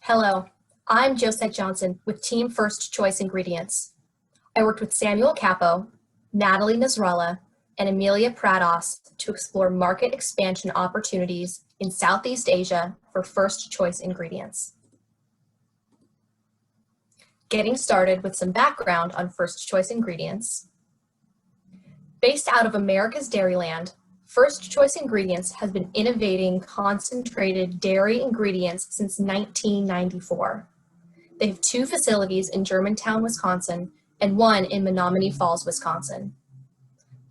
Hello, I'm Josette Johnson with Team First Choice Ingredients. I worked with Samuel Capo, Natalie Nasrallah, and Amelia Prados to explore market expansion opportunities in Southeast Asia for First Choice Ingredients. Getting started with some background on First Choice Ingredients. Based out of America's Dairyland, First Choice Ingredients has been innovating concentrated dairy ingredients since 1994. They have 2 facilities in Germantown, Wisconsin, and 1 in Menomonee Falls, Wisconsin.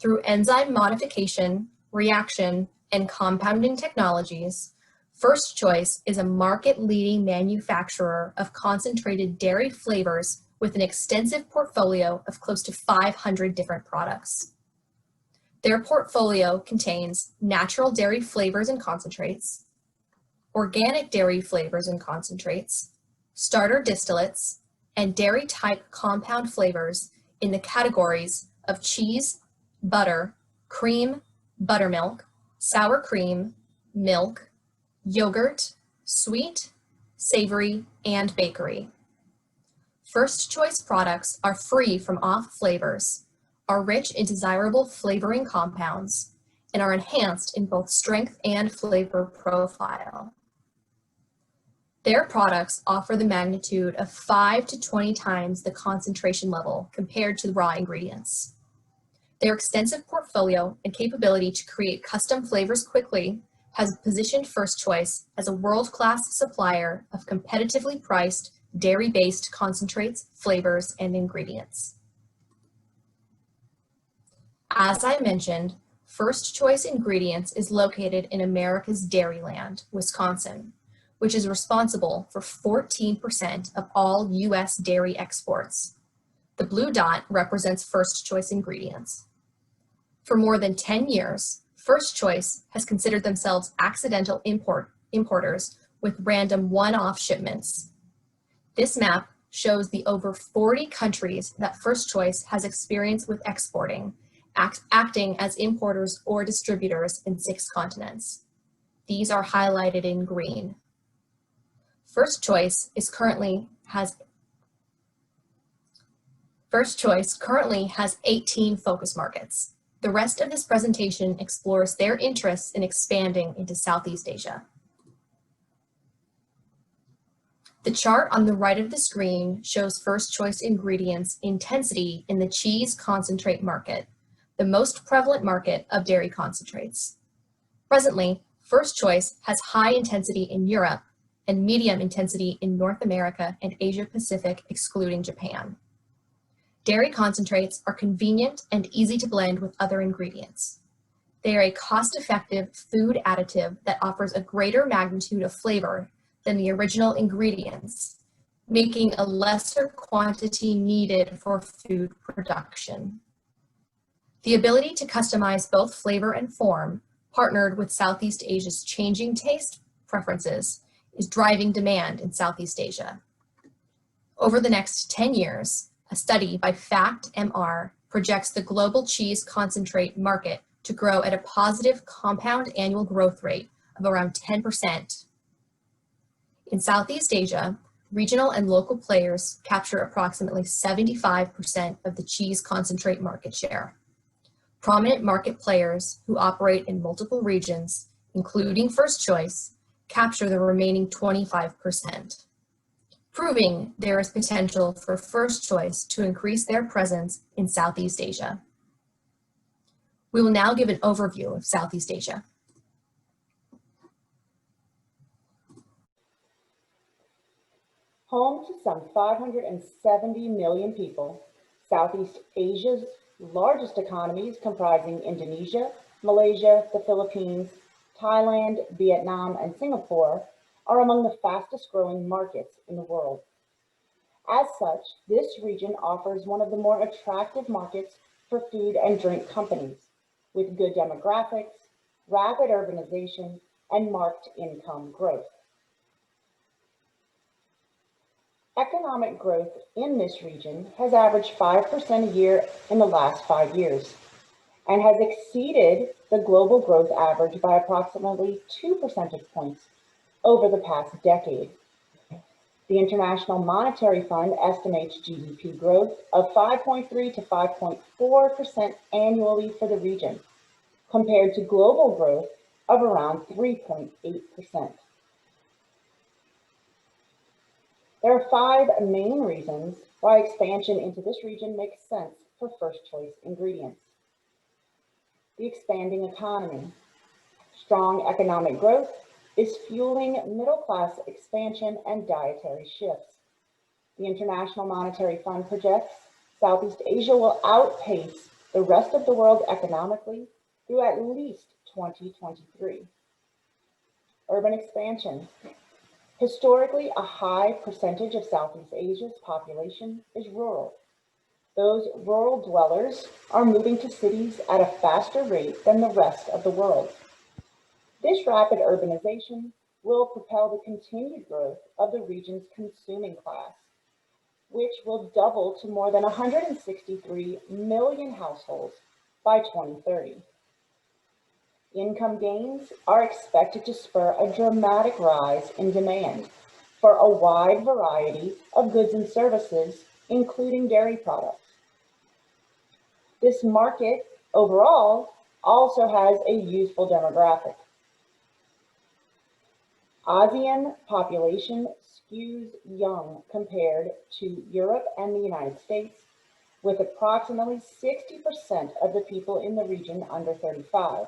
Through enzyme modification, reaction, and compounding technologies, First Choice is a market-leading manufacturer of concentrated dairy flavors with an extensive portfolio of close to 500 different products. Their portfolio contains natural dairy flavors and concentrates, organic dairy flavors and concentrates, starter distillates, and dairy-type compound flavors in the categories of cheese, butter, cream, buttermilk, sour cream, milk, yogurt, sweet, savory, and bakery. First Choice products are free from off flavors, are rich in desirable flavoring compounds, and are enhanced in both strength and flavor profile. Their products offer the magnitude of 5 to 20 times the concentration level compared to raw ingredients. Their extensive portfolio and capability to create custom flavors quickly has positioned First Choice as a world-class supplier of competitively priced dairy-based concentrates, flavors, and ingredients. As I mentioned, First Choice Ingredients is located in America's Dairyland, Wisconsin, which is responsible for 14% of all U.S. dairy exports. The blue dot represents First Choice Ingredients. For more than 10 years, First Choice has considered themselves accidental importers with random one-off shipments. This map shows the over 40 countries that First Choice has experience with exporting, acting as importers or distributors in 6 continents. These are highlighted in green. First Choice currently has 18 focus markets. The rest of this presentation explores their interests in expanding into Southeast Asia. The chart on the right of the screen shows First Choice Ingredients' intensity in the cheese concentrate market, the most prevalent market of dairy concentrates. Presently, First Choice has high intensity in Europe and medium intensity in North America and Asia Pacific, excluding Japan. Dairy concentrates are convenient and easy to blend with other ingredients. They are a cost-effective food additive that offers a greater magnitude of flavor than the original ingredients, making a lesser quantity needed for food production. The ability to customize both flavor and form, partnered with Southeast Asia's changing taste preferences, is driving demand in Southeast Asia. Over the next 10 years, a study by FACT-MR projects the global cheese concentrate market to grow at a positive compound annual growth rate of around 10%. In Southeast Asia, regional and local players capture approximately 75% of the cheese concentrate market share. Prominent market players who operate in multiple regions, including First Choice, capture the remaining 25%, proving there is potential for First Choice to increase their presence in Southeast Asia. We will now give an overview of Southeast Asia. Home to some 570 million people, Southeast Asia's largest economies comprising Indonesia, Malaysia, the Philippines, Thailand, Vietnam, and Singapore are among the fastest growing markets in the world. As such, this region offers one of the more attractive markets for food and drink companies, with good demographics, rapid urbanization, and marked income growth. Economic growth in this region has averaged 5% a year in the last 5 years and has exceeded the global growth average by approximately 2 percentage points over the past decade. The International Monetary Fund estimates GDP growth of 5.3 to 5.4% annually for the region, compared to global growth of around 3.8%. There are 5 main reasons why expansion into this region makes sense for first choice ingredients. The expanding economy. Strong economic growth is fueling middle-class expansion and dietary shifts. The International Monetary Fund projects Southeast Asia will outpace the rest of the world economically through at least 2023. Urban expansion. Historically, a high percentage of Southeast Asia's population is rural. Those rural dwellers are moving to cities at a faster rate than the rest of the world. This rapid urbanization will propel the continued growth of the region's consuming class, which will double to more than 163 million households by 2030. Income gains are expected to spur a dramatic rise in demand for a wide variety of goods and services, including dairy products. This market overall also has a youthful demographic. ASEAN population skews young compared to Europe and the United States, with approximately 60% of the people in the region under 35.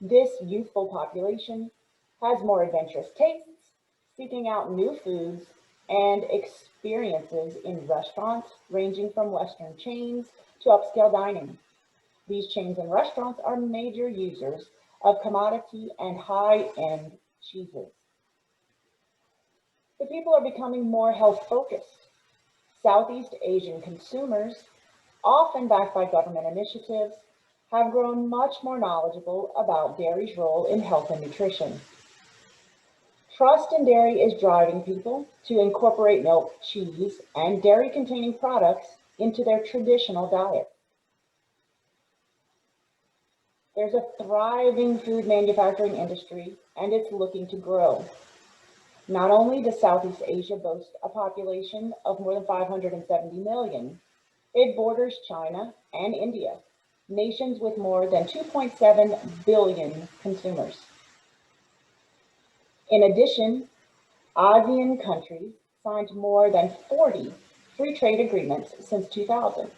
This youthful population has more adventurous tastes, seeking out new foods and experiences in restaurants ranging from Western chains to upscale dining. These chains and restaurants are major users of commodity and high-end cheeses. The people are becoming more health-focused. Southeast Asian consumers, often backed by government initiatives, have grown much more knowledgeable about dairy's role in health and nutrition. Trust in dairy is driving people to incorporate milk, cheese, and dairy-containing products into their traditional diet. There's a thriving food manufacturing industry, and it's looking to grow. Not only does Southeast Asia boast a population of more than 570 million, it borders China and India, nations with more than 2.7 billion consumers. In addition, ASEAN countries signed more than 40 free trade agreements since 2000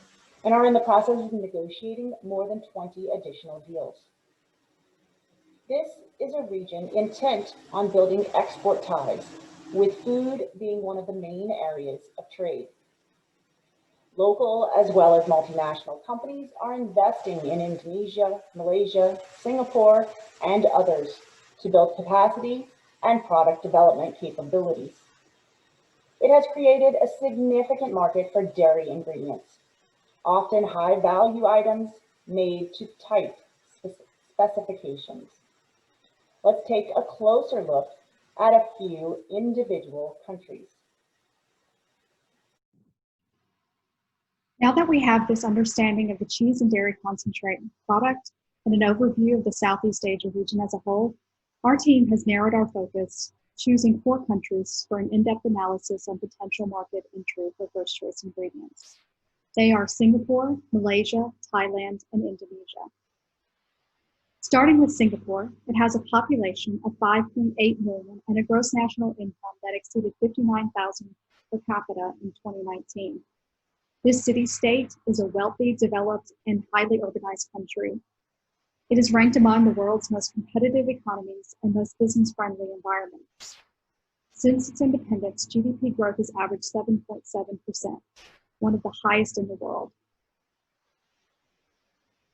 and are in the process of negotiating more than 20 additional deals. This is a region intent on building export ties, with food being one of the main areas of trade. Local as well as multinational companies are investing in Indonesia, Malaysia, Singapore, and others to build capacity and product development capabilities. It has created a significant market for dairy ingredients, often high-value items made to tight specifications. Let's take a closer look at a few individual countries. Now that we have this understanding of the cheese and dairy concentrate product and an overview of the Southeast Asia region as a whole, our team has narrowed our focus, choosing 4 countries for an in-depth analysis on potential market entry for first choice ingredients. They are Singapore, Malaysia, Thailand, and Indonesia. Starting with Singapore, it has a population of 5.8 million and a gross national income that exceeded $59,000 per capita in 2019. This city-state is a wealthy, developed, and highly urbanized country. It is ranked among the world's most competitive economies and most business-friendly environments. Since its independence, GDP growth has averaged 7.7%, one of the highest in the world.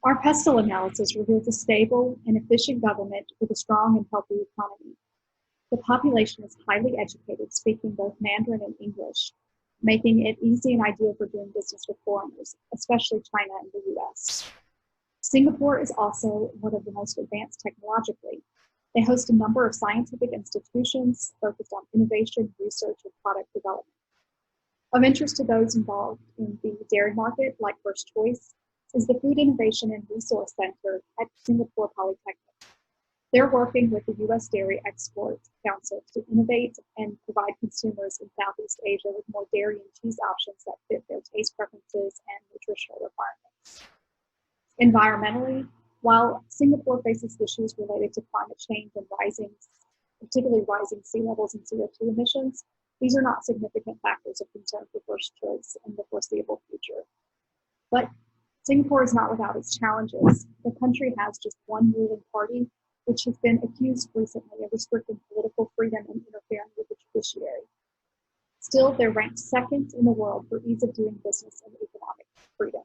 Our pestle analysis reveals a stable and efficient government with a strong and healthy economy. The population is highly educated, speaking both Mandarin and English, making it easy and ideal for doing business with foreigners, especially China and the US. Singapore is also one of the most advanced technologically. They host a number of scientific institutions focused on innovation, research, and product development. Of interest to those involved in the dairy market, like First Choice, is the Food Innovation and Resource Center at Singapore Polytechnic. They're working with the U.S. Dairy Export Council to innovate and provide consumers in Southeast Asia with more dairy and cheese options that fit their taste preferences and nutritional requirements. Environmentally, while Singapore faces issues related to climate change and particularly rising sea levels and CO2 emissions, these are not significant factors of concern for First Choice in the foreseeable future. But Singapore is not without its challenges. The country has just one ruling party, which has been accused recently of restricting political freedom and interfering with the judiciary. Still, they're ranked second in the world for ease of doing business and economic freedom.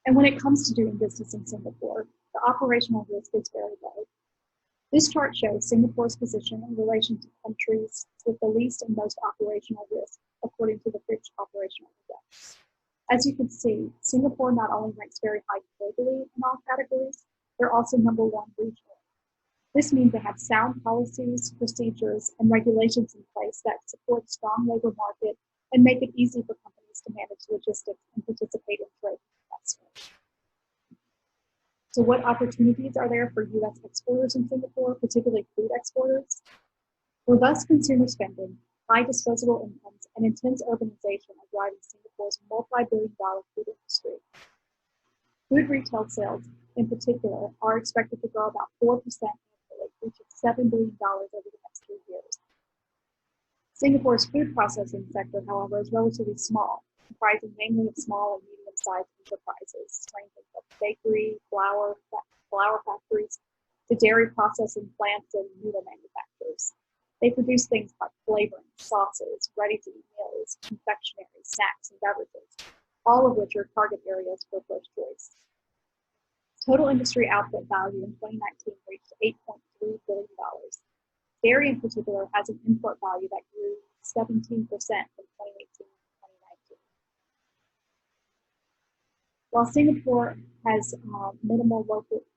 And when it comes to doing business in Singapore, the operational risk is very low. This chart shows Singapore's position in relation to countries with the least and most operational risk, according to the Fitch Operational Index. As you can see, Singapore not only ranks very high globally in all categories, they're also number one regionally. This means they have sound policies, procedures, and regulations in place that support strong labor market and make it easy for companies to manage logistics and participate in trade investment. So what opportunities are there for U.S. exporters in Singapore, particularly food exporters? Robust consumer spending, high disposable incomes, and intense urbanization are driving Singapore's multi-billion-dollar food industry. Food retail sales, in particular, are expected to grow about 4% annually, reaching $7 billion over the next 3 years. Singapore's food processing sector, however, is relatively small, comprising mainly of small and medium-sized enterprises, ranging from bakery, flour factories, to dairy processing plants and noodle manufacturers. They produce things like flavoring, sauces, ready-to-eat meals, confectionery, snacks, and beverages, all of which are target areas for First Choice. Total industry output value in 2019 reached $8.3 billion. Dairy in particular has an import value that grew 17% from 2018 to 2019. While Singapore has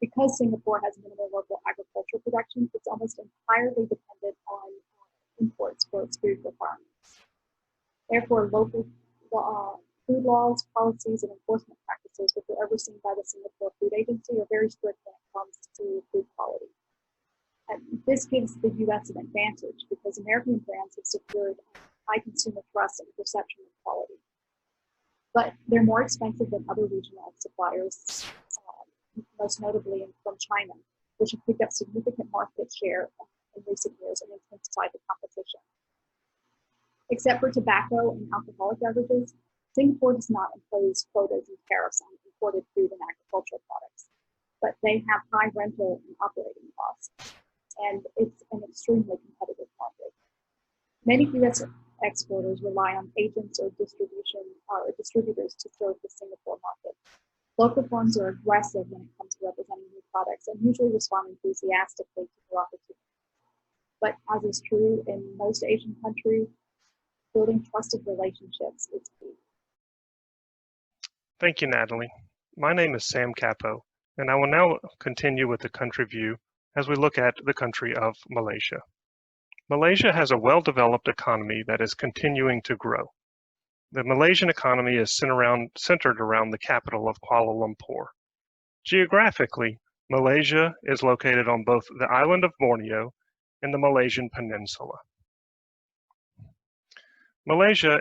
because Singapore has minimal local agricultural production, it's almost entirely dependent on imports for its food requirements. Therefore, local food laws, policies, and enforcement practices, which are overseen by the Singapore Food Agency, are very strict when it comes to food quality. And this gives the U.S. an advantage because American brands have secured high consumer trust and perception of quality. But they're more expensive than other regional suppliers, most notably from China, which have picked up significant market share in recent years and intensified the competition. Except for tobacco and alcoholic beverages, Singapore does not impose quotas and tariffs on imported food and agricultural products, but they have high rental and operating costs, and it's an extremely competitive market. Many U.S. exporters rely on agents or distributors to serve the Singapore market. Local firms are aggressive when it comes to representing new products and usually respond enthusiastically to new opportunities. But as is true in most Asian countries, building trusted relationships is key. Thank you, Natalie. My name is Sam Capo, and I will now continue with the country view as we look at the country of Malaysia. Malaysia has a well-developed economy that is continuing to grow. The Malaysian economy is centered around the capital of Kuala Lumpur. Geographically, Malaysia is located on both the island of Borneo and the Malaysian Peninsula. Malaysia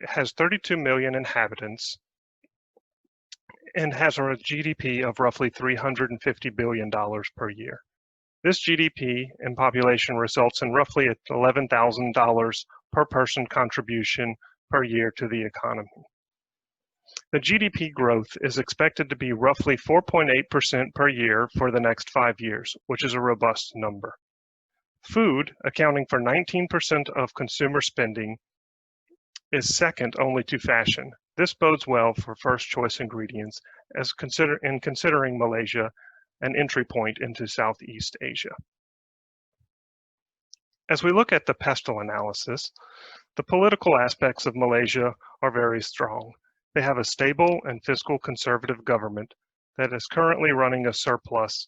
has 32 million inhabitants and has a GDP of roughly $350 billion per year. This GDP and population results in roughly $11,000 per person contribution per year to the economy. The GDP growth is expected to be roughly 4.8% per year for the next 5 years, which is a robust number. Food, accounting for 19% of consumer spending, is second only to fashion. This bodes well for First Choice Ingredients as considering Malaysia an entry point into Southeast Asia. As we look at the pestle analysis, the political aspects of Malaysia are very strong. They have a stable and fiscal conservative government that is currently running a surplus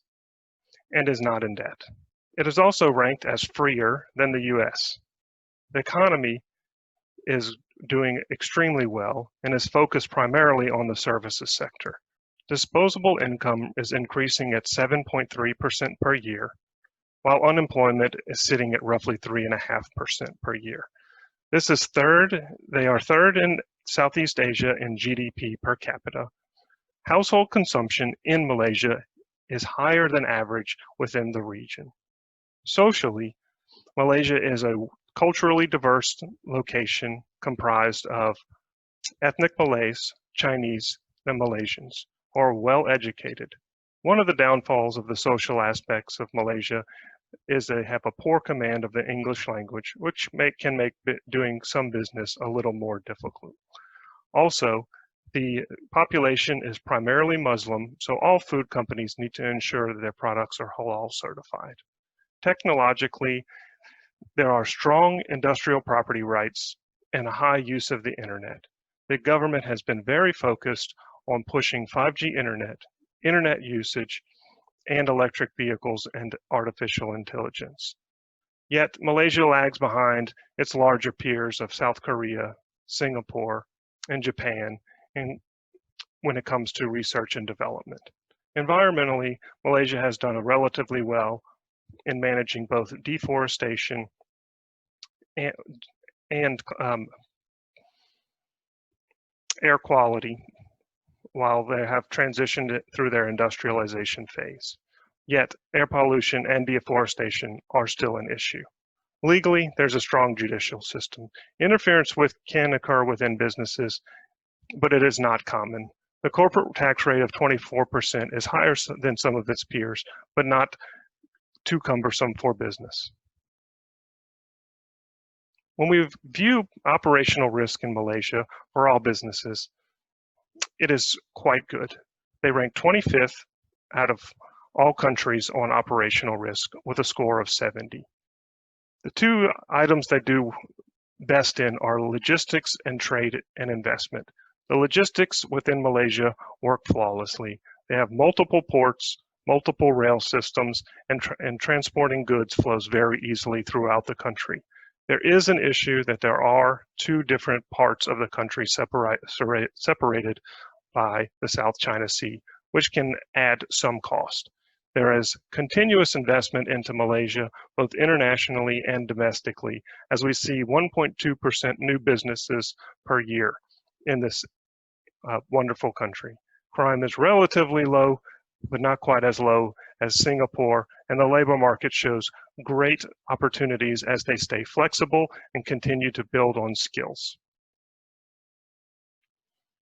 and is not in debt. It is also ranked as freer than the US. The economy is doing extremely well and is focused primarily on the services sector. Disposable income is increasing at 7.3% per year, while unemployment is sitting at roughly 3.5% per year. This is they are third in Southeast Asia in GDP per capita. Household consumption in Malaysia is higher than average within the region. Socially, Malaysia is a culturally diverse location comprised of ethnic Malays, Chinese, and Malaysians who are well educated. One of the downfalls of the social aspects of Malaysia is they have a poor command of the English language, which can make doing some business a little more difficult. Also, the population is primarily Muslim, so all food companies need to ensure that their products are halal certified. Technologically, there are strong industrial property rights and a high use of the internet. The government has been very focused on pushing 5G internet usage, and electric vehicles and artificial intelligence. Yet Malaysia lags behind its larger peers of South Korea, Singapore, and Japan when it comes to research and development. Environmentally, Malaysia has done relatively well in managing both deforestation and air quality while they have transitioned it through their industrialization phase. Yet, air pollution and deforestation are still an issue. Legally, there's a strong judicial system. Interference can occur within businesses, but it is not common. The corporate tax rate of 24% is higher than some of its peers, but not too cumbersome for business. When we view operational risk in Malaysia for all businesses, it is quite good. They rank 25th out of all countries on operational risk with a score of 70. The two items they do best in are logistics and trade and investment. The logistics within Malaysia work flawlessly. They have multiple ports, multiple rail systems, and transporting goods flows very easily throughout the country. There is an issue that there are two different parts of the country separated by the South China Sea, which can add some cost. There is continuous investment into Malaysia, both internationally and domestically, as we see 1.2% new businesses per year in this wonderful country. Crime is relatively low, but not quite as low as Singapore, and the labor market shows great opportunities as they stay flexible and continue to build on skills.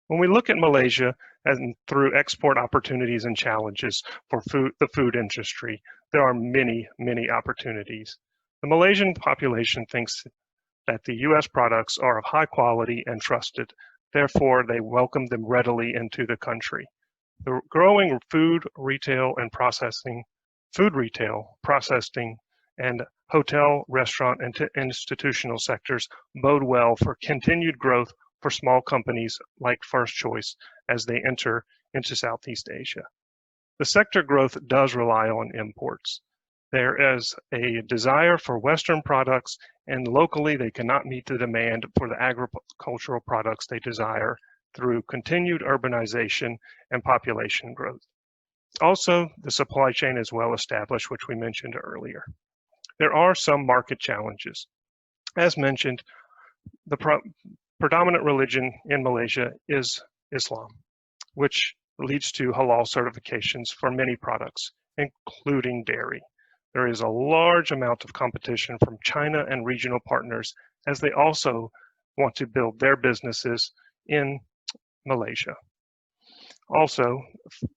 When we look at Malaysia and through export opportunities and challenges for the food industry, there are many, many opportunities. The Malaysian population thinks that the U.S. products are of high quality and trusted. Therefore, they welcome them readily into the country. The growing food retail, processing, and hotel, restaurant, and institutional sectors bode well for continued growth for small companies like First Choice as they enter into Southeast Asia. The sector growth does rely on imports. There is a desire for Western products, and locally they cannot meet the demand for the agricultural products they desire through continued urbanization and population growth. Also, the supply chain is well established, which we mentioned earlier. There are some market challenges. As mentioned, the predominant religion in Malaysia is Islam, which leads to halal certifications for many products, including dairy. There is a large amount of competition from China and regional partners as they also want to build their businesses in Malaysia. Also,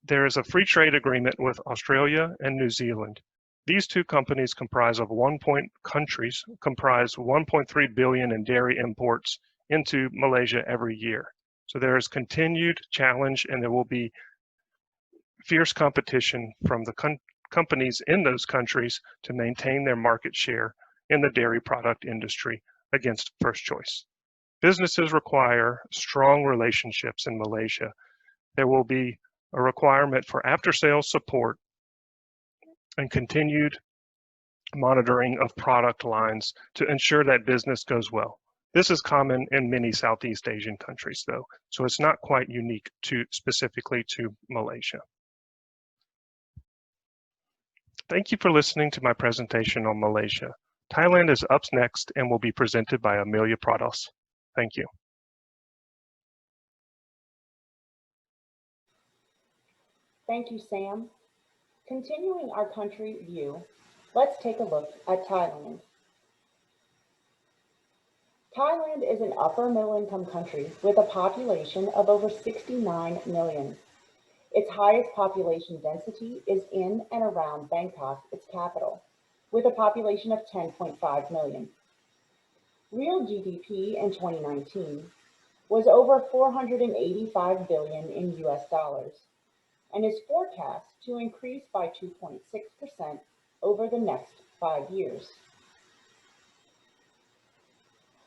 there is a free trade agreement with Australia and New Zealand. These two countries comprise 1.3 billion in dairy imports into Malaysia every year. So there is continued challenge, and there will be fierce competition from the companies in those countries to maintain their market share in the dairy product industry against First Choice. Businesses require strong relationships in Malaysia. There will be a requirement for after-sales support and continued monitoring of product lines to ensure that business goes well. This is common in many Southeast Asian countries, though, so it's not quite unique specifically to Malaysia. Thank you for listening to my presentation on Malaysia. Thailand is up next and will be presented by Amelia Prados. Thank you. Thank you, Sam. Continuing our country view, let's take a look at Thailand. Thailand is an upper middle income country with a population of over 69 million. Its highest population density is in and around Bangkok, its capital, with a population of 10.5 million. Real GDP in 2019 was over 485 billion in US dollars and is forecast to increase by 2.6% over the next 5 years.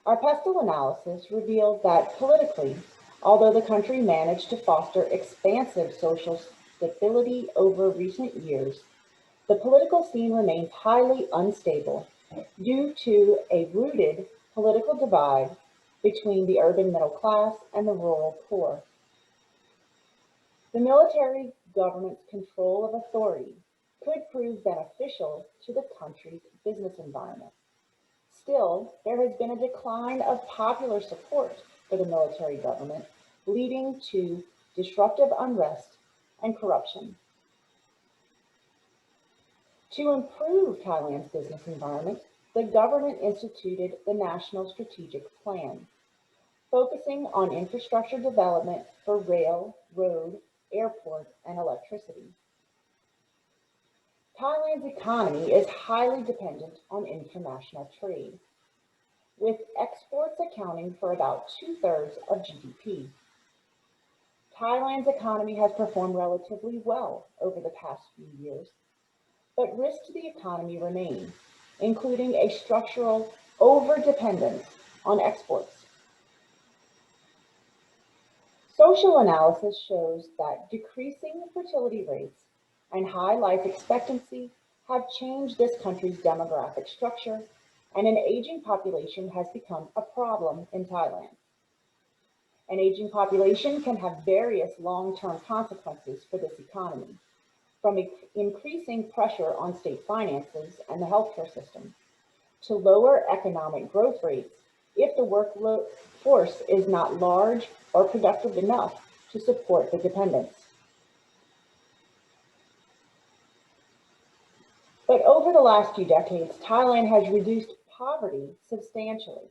Our pestle analysis revealed that politically, although the country managed to foster expansive social stability over recent years, the political scene remains highly unstable due to a rooted political divide between the urban middle class and the rural poor. The military government's control of authority could prove beneficial to the country's business environment. Still, there has been a decline of popular support for the military government, leading to disruptive unrest and corruption. To improve Thailand's business environment, the government instituted the National Strategic Plan, focusing on infrastructure development for rail, road, airport, and electricity. Thailand's economy is highly dependent on international trade, with exports accounting for about 2/3 of GDP. Thailand's economy has performed relatively well over the past few years, but risks to the economy remain, including a structural overdependence on exports. Social analysis shows that decreasing fertility rates and high life expectancy have changed this country's demographic structure, and an aging population has become a problem in Thailand. An aging population can have various long-term consequences for this economy, from increasing pressure on state finances and the healthcare system, to lower economic growth rates if the workforce is not large or productive enough to support the dependents. But over the last few decades, Thailand has reduced poverty substantially.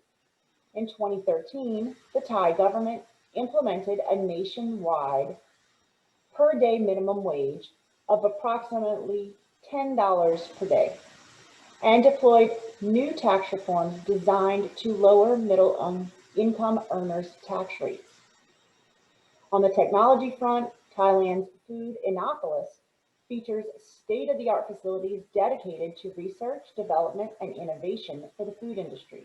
In 2013, the Thai government implemented a nationwide per-day minimum wage of approximately $10 per day and deployed new tax reforms designed to lower middle-income earners' tax rates. On the technology front, Thailand's Food Innopolis features state-of-the-art facilities dedicated to research, development, and innovation for the food industry.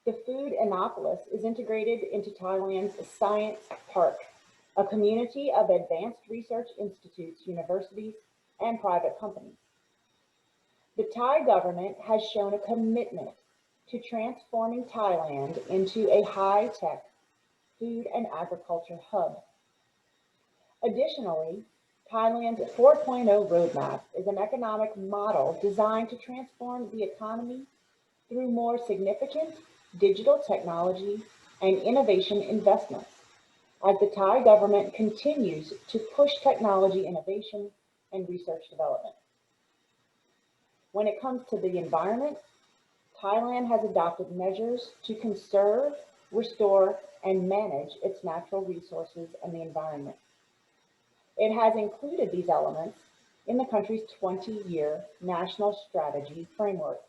The Food Innopolis is integrated into Thailand's Science Park, a community of advanced research institutes, universities, and private companies. The Thai government has shown a commitment to transforming Thailand into a high-tech food and agriculture hub. Additionally, Thailand's 4.0 roadmap is an economic model designed to transform the economy through more significant digital technology and innovation investments, as the Thai government continues to push technology innovation and research development. When it comes to the environment, Thailand has adopted measures to conserve, restore, and manage its natural resources and the environment. It has included these elements in the country's 20-year national strategy framework.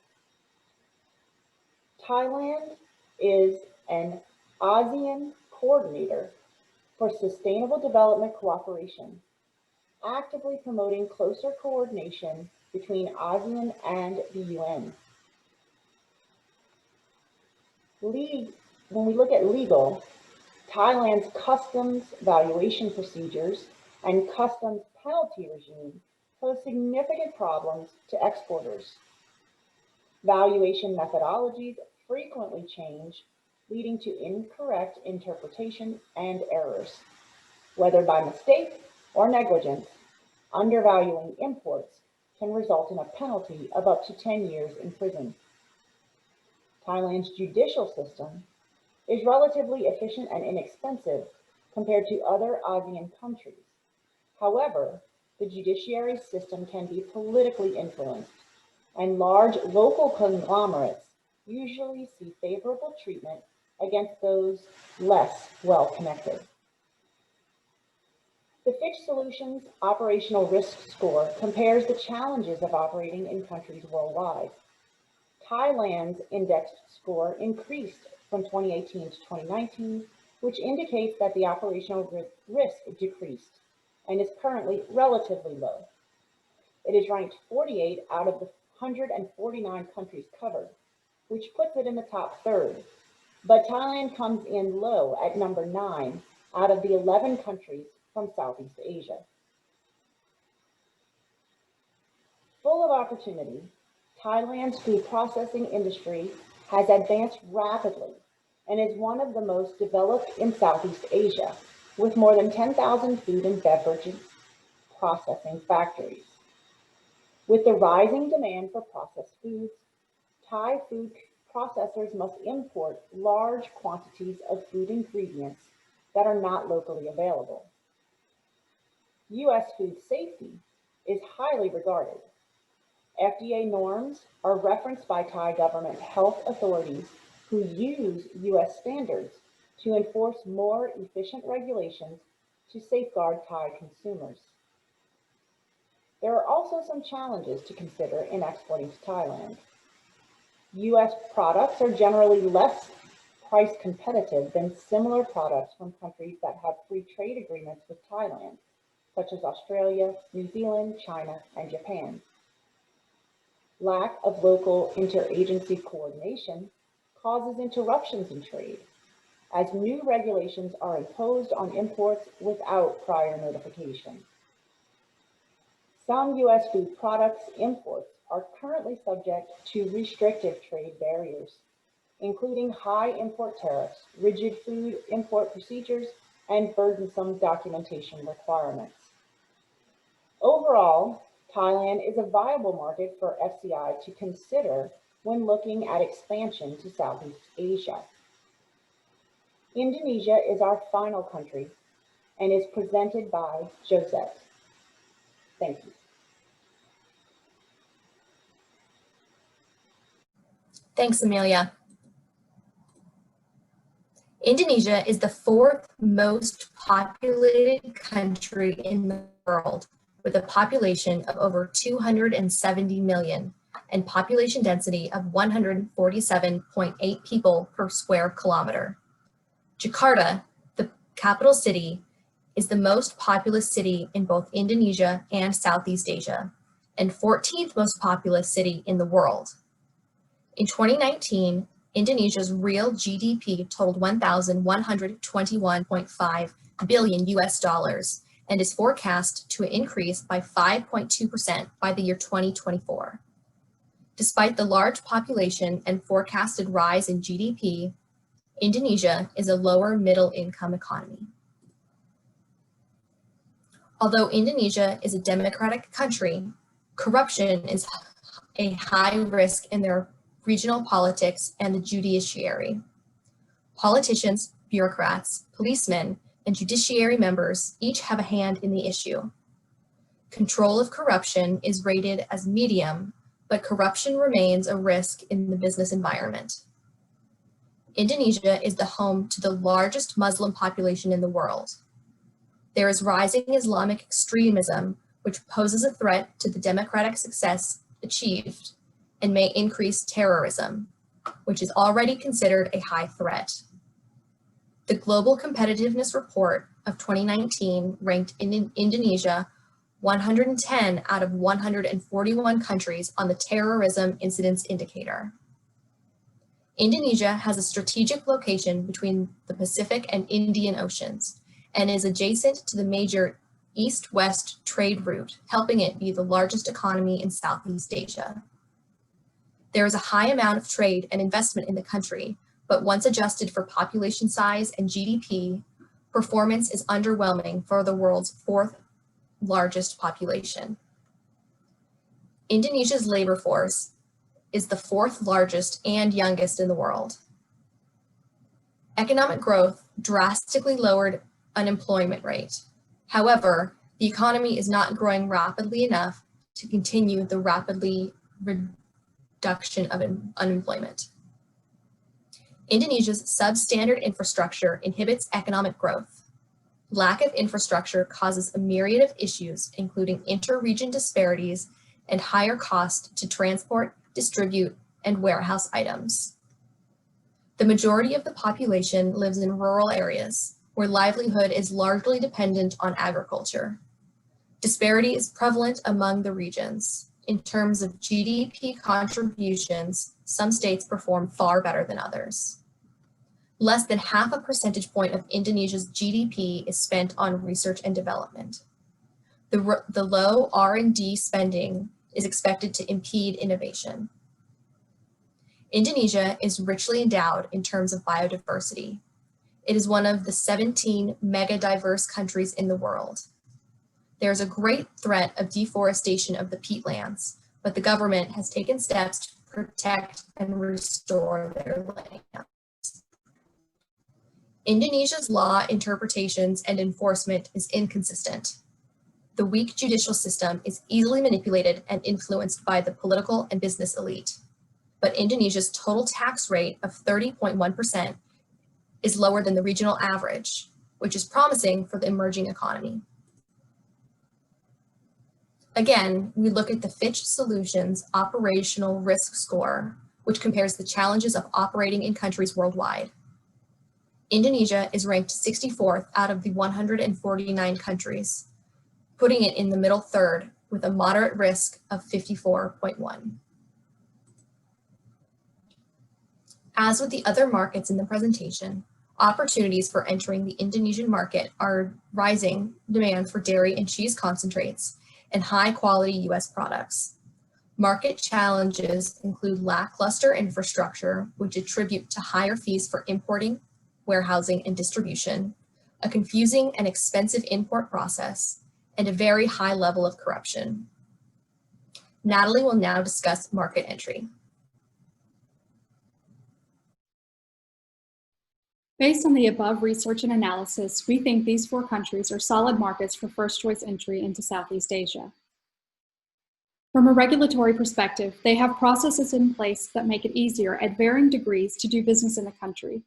Thailand is an ASEAN coordinator for sustainable development cooperation, actively promoting closer coordination between ASEAN and the UN. When we look at legal, Thailand's customs valuation procedures and customs penalty regime pose significant problems to exporters. Valuation methodologies frequently change, leading to incorrect interpretation and errors. Whether by mistake or negligence, undervaluing imports can result in a penalty of up to 10 years in prison. Thailand's judicial system is relatively efficient and inexpensive compared to other ASEAN countries. However, the judiciary system can be politically influenced, and large local conglomerates usually see favorable treatment against those less well connected. The Fitch Solutions Operational Risk Score compares the challenges of operating in countries worldwide. Thailand's indexed score increased from 2018 to 2019, which indicates that the operational risk decreased and is currently relatively low. It is ranked 48 out of the 149 countries covered, which puts it in the top third. But Thailand comes in low at number 9 out of the 11 countries from Southeast Asia. Full of opportunity, Thailand's food processing industry has advanced rapidly and is one of the most developed in Southeast Asia, with more than 10,000 food and beverage processing factories. With the rising demand for processed foods, Thai food processors must import large quantities of food ingredients that are not locally available. U.S. food safety is highly regarded. FDA norms are referenced by Thai government health authorities who use U.S. standards to enforce more efficient regulations to safeguard Thai consumers. There are also some challenges to consider in exporting to Thailand. U.S. products are generally less price competitive than similar products from countries that have free trade agreements with Thailand, such as Australia, New Zealand, China, and Japan. Lack of local interagency coordination causes interruptions in trade, as new regulations are imposed on imports without prior notification. Some U.S. food products imports are currently subject to restrictive trade barriers, including high import tariffs, rigid food import procedures, and burdensome documentation requirements. Overall, Thailand is a viable market for FCI to consider when looking at expansion to Southeast Asia. Indonesia is our final country and is presented by Josette. Thank you. Thanks, Amelia. Indonesia is the 4th most populated country in the world, with a population of over 270 million and population density of 147.8 people per square kilometer. Jakarta, the capital city, is the most populous city in both Indonesia and Southeast Asia, and 14th most populous city in the world. In 2019, Indonesia's real GDP totaled $1,121.5 billion and is forecast to increase by 5.2% by the year 2024. Despite the large population and forecasted rise in GDP, Indonesia is a lower middle income economy. Although Indonesia is a democratic country, corruption is a high risk in their regional politics and the judiciary. Politicians, bureaucrats, policemen, and judiciary members each have a hand in the issue. Control of corruption is rated as medium, but corruption remains a risk in the business environment. Indonesia is the home to the largest Muslim population in the world. There is rising Islamic extremism, which poses a threat to the democratic success achieved and may increase terrorism, which is already considered a high threat. The Global Competitiveness Report of 2019 ranked Indonesia 110 out of 141 countries on the Terrorism Incidence Indicator. Indonesia has a strategic location between the Pacific and Indian Oceans and is adjacent to the major east-west trade route, helping it be the largest economy in Southeast Asia. There is a high amount of trade and investment in the country, but once adjusted for population size and GDP, performance is underwhelming for the world's fourth largest population. Indonesia's labor force is the fourth largest and youngest in the world. Economic growth drastically lowered unemployment rate. However, the economy is not growing rapidly enough to continue the rapidly reduction of unemployment. Indonesia's substandard infrastructure inhibits economic growth. Lack of infrastructure causes a myriad of issues, including inter-region disparities and higher cost to transport, distribute, and warehouse items. The majority of the population lives in rural areas, where livelihood is largely dependent on agriculture. Disparity is prevalent among the regions. In terms of GDP contributions, some states perform far better than others. Less than half a percentage point of Indonesia's GDP is spent on research and development. The low R&D spending is expected to impede innovation. Indonesia is richly endowed in terms of biodiversity. It is one of the 17 mega-diverse countries in the world. There is a great threat of deforestation of the peatlands, but the government has taken steps to protect and restore their lands. Indonesia's law interpretations and enforcement is inconsistent. The weak judicial system is easily manipulated and influenced by the political and business elite. But Indonesia's total tax rate of 30.1% is lower than the regional average, which is promising for the emerging economy. Again, we look at the Fitch Solutions Operational Risk Score, which compares the challenges of operating in countries worldwide. Indonesia is ranked 64th out of the 149 countries, putting it in the middle third with a moderate risk of 54.1. As with the other markets in the presentation, opportunities for entering the Indonesian market are rising demand for dairy and cheese concentrates and high-quality U.S. products. Market challenges include lackluster infrastructure, which attribute to higher fees for importing, warehousing, and distribution, a confusing and expensive import process, and a very high level of corruption. Natalie will now discuss market entry. Based on the above research and analysis, we think these 4 countries are solid markets for first choice entry into Southeast Asia. From a regulatory perspective, they have processes in place that make it easier at varying degrees to do business in the country.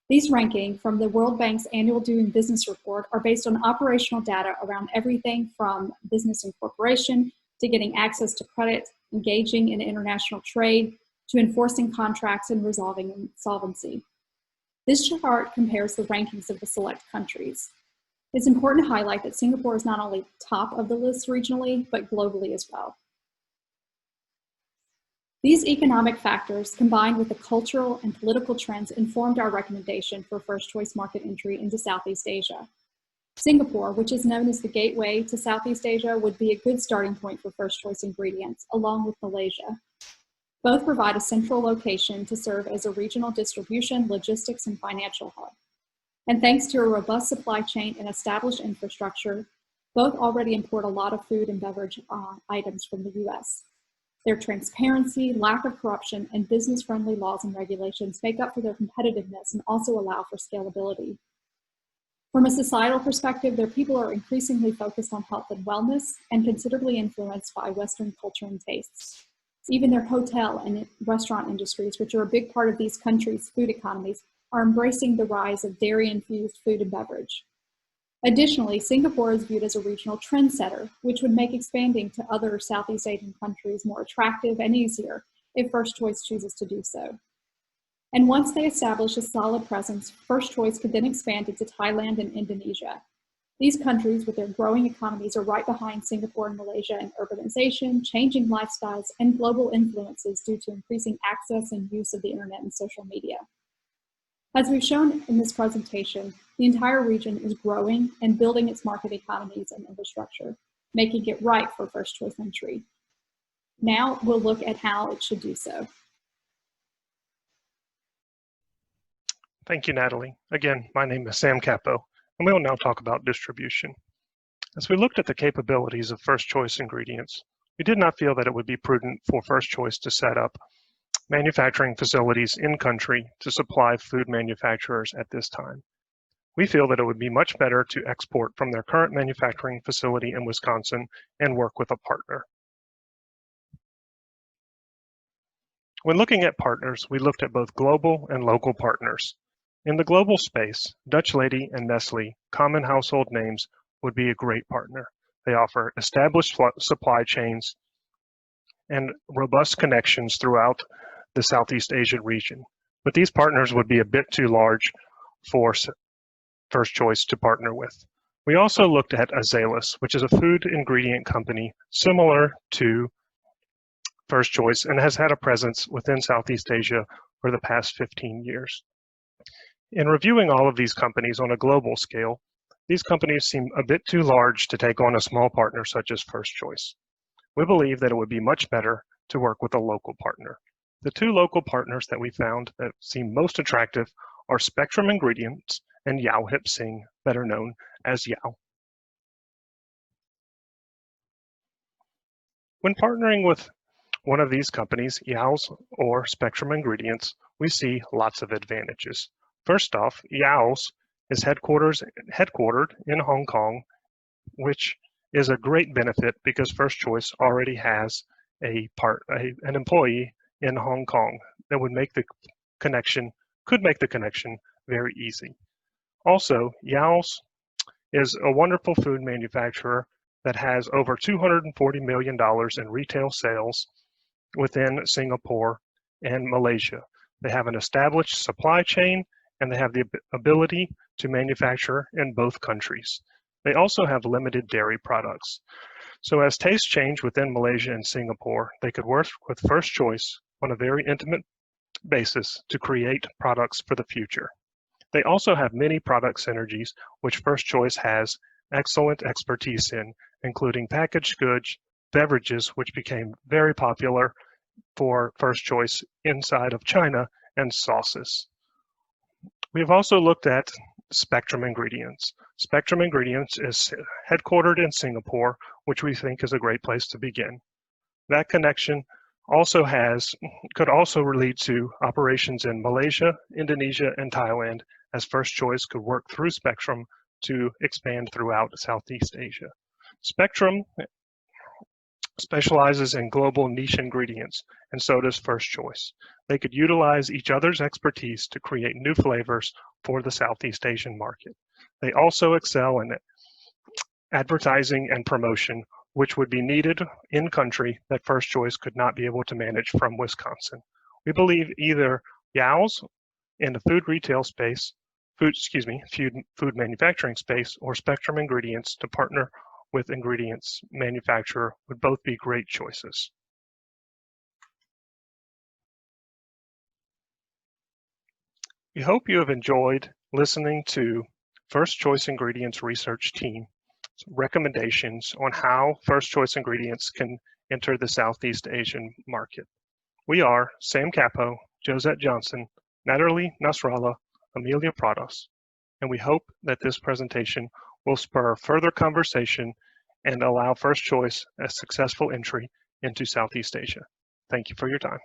These rankings from the World Bank's annual Doing Business report are based on operational data around everything from business incorporation to getting access to credit, engaging in international trade, to enforcing contracts and resolving insolvency. This chart compares the rankings of the select countries. It's important to highlight that Singapore is not only top of the list regionally, but globally as well. These economic factors, combined with the cultural and political trends, informed our recommendation for first choice market entry into Southeast Asia. Singapore, which is known as the gateway to Southeast Asia, would be a good starting point for first choice ingredients, along with Malaysia. Both provide a central location to serve as a regional distribution, logistics, and financial hub. And thanks to a robust supply chain and established infrastructure, both already import a lot of food and beverage items from the US. Their transparency, lack of corruption, and business-friendly laws and regulations make up for their competitiveness and also allow for scalability. From a societal perspective, their people are increasingly focused on health and wellness and considerably influenced by Western culture and tastes. Even their hotel and restaurant industries, which are a big part of these countries' food economies, are embracing the rise of dairy-infused food and beverage. Additionally, Singapore is viewed as a regional trendsetter, which would make expanding to other Southeast Asian countries more attractive and easier if First Choice chooses to do so. And once they establish a solid presence, First Choice could then expand into Thailand and Indonesia. These countries, with their growing economies, are right behind Singapore and Malaysia in urbanization, changing lifestyles, and global influences due to increasing access and use of the internet and social media. As we've shown in this presentation, the entire region is growing and building its market economies and infrastructure, making it right for first choice entry. Now we'll look at how it should do so. Thank you, Natalie. Again, my name is Sam Capo, and we will now talk about distribution. As we looked at the capabilities of First Choice Ingredients, we did not feel that it would be prudent for First Choice to set up manufacturing facilities in country to supply food manufacturers at this time. We feel that it would be much better to export from their current manufacturing facility in Wisconsin and work with a partner. When looking at partners, we looked at both global and local partners. In the global space, Dutch Lady and Nestle, common household names, would be a great partner. They offer established supply chains and robust connections throughout the Southeast Asian region. But these partners would be a bit too large for First Choice to partner with. We also looked at Azelis, which is a food ingredient company similar to First Choice and has had a presence within Southeast Asia for the past 15 years. In reviewing all of these companies on a global scale, these companies seem a bit too large to take on a small partner such as First Choice. We believe that it would be much better to work with a local partner. The two local partners that we found that seem most attractive are Spectrum Ingredients and Yao Hip Sing, better known as Yao. When partnering with one of these companies, Yao's or Spectrum Ingredients, we see lots of advantages. First off, Yao's is headquartered in Hong Kong, which is a great benefit because First Choice already has an employee in Hong Kong that would make the connection, could make the connection very easy. Also, Yao's is a wonderful food manufacturer that has over $240 million in retail sales within Singapore and Malaysia. They have an established supply chain and they have the ability to manufacture in both countries. They also have limited dairy products. So as tastes change within Malaysia and Singapore, they could work with First Choice on a very intimate basis to create products for the future. They also have many product synergies, which First Choice has excellent expertise in, including packaged goods, beverages, which became very popular for First Choice inside of China, and sauces. We have also looked at Spectrum Ingredients. Spectrum Ingredients is headquartered in Singapore, which we think is a great place to begin. That connection could also lead to operations in Malaysia, Indonesia, and Thailand, as First Choice could work through Spectrum to expand throughout Southeast Asia. Spectrum specializes in global niche ingredients, and so does First Choice. They could utilize each other's expertise to create new flavors for the Southeast Asian market. They also excel in advertising and promotion, which would be needed in country that First Choice could not be able to manage from Wisconsin. We believe either Yao's in the food retail space, food manufacturing space, or Spectrum Ingredients to partner with ingredients manufacturer would both be great choices. We hope you have enjoyed listening to First Choice Ingredients research team recommendations on how First Choice Ingredients can enter the Southeast Asian market. We are Sam Capo, Josette Johnson, Natalie Nasrallah, Amelia Prados, and we hope that this presentation will spur further conversation and allow First Choice a successful entry into Southeast Asia. Thank you for your time.